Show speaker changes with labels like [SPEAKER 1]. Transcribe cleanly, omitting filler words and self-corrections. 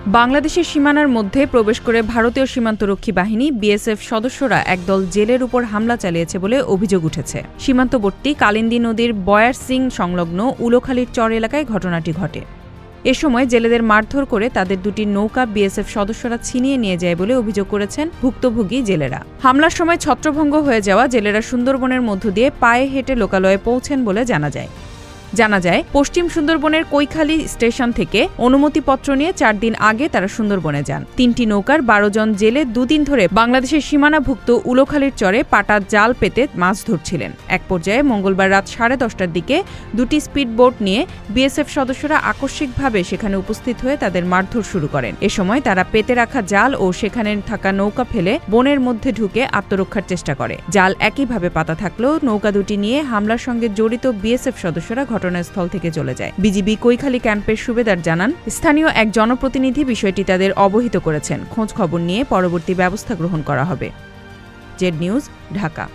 [SPEAKER 1] বাংলাদেশের সীমানার মধ্যে প্রবেশ করে ভারতীয় সীমান্তরক্ষী বাহিনী বিএসএফ সদস্যরা একদল জেলের উপর হামলা চালিয়েছে বলে অভিযোগ উঠেছে। সীমান্তবর্তী কালিন্দী নদীর বয়ার সিং সংলগ্ন উলোখালীর চর এলাকায় ঘটনাটি ঘটে। এ সময় জেলেদের মারধর করে তাদের দুটি নৌকা বিএসএফ সদস্যরা ছিনিয়ে নিয়ে যায় বলে অভিযোগ করেছেন ভুক্তভোগী জেলেরা। হামলার সময় ছত্রভঙ্গ হয়ে যাওয়া জেলেরা সুন্দরবনের মধ্য দিয়ে পায়ে হেঁটে লোকালয়ে পৌঁছেন বলে জানা যায় পশ্চিম সুন্দরবনের কৈখালী স্টেশন থেকে অনুমতিপত্র নিয়ে 4 দিন আগে তারা সুন্দরবনে যান। 3টি নৌকার 12 জন জেলে 2 দিন ধরে বাংলাদেশের সীমানাভুক্ত উলোখালীর চরে পাটা জাল পেতে মাছ ধরছিলেন। এক পর্যায়ে মঙ্গলবার রাত 10:30টার দিকে 2টি স্পিড বোট নিয়ে বিএসএফ সদস্যরা আকস্মিকভাবে সেখানে উপস্থিত হয়ে তাদের মারধর শুরু করেন। এ সময় তারা পেতে রাখা জাল ও সেখানে থাকা নৌকা ফেলে বনের মধ্যে ঢুকে আত্মরক্ষার চেষ্টা করে। জাল একইভাবে পাতা থাকলেও নৌকা দুটি নিয়ে হামলার সঙ্গে জড়িত বিএসএফ সদস্যরা ঘটনাস্থল থেকে চলে যায়। বিজিবি কৈখালী ক্যাম্পের সুবেদার জানান, স্থানীয় এক জনপ্রতিনিধি বিষয়টি তাদের অবহিত করেছেন। খোঁজ খবর নিয়ে পরবর্তী ব্যবস্থা গ্রহণ করা হবে। Z news, Dhaka.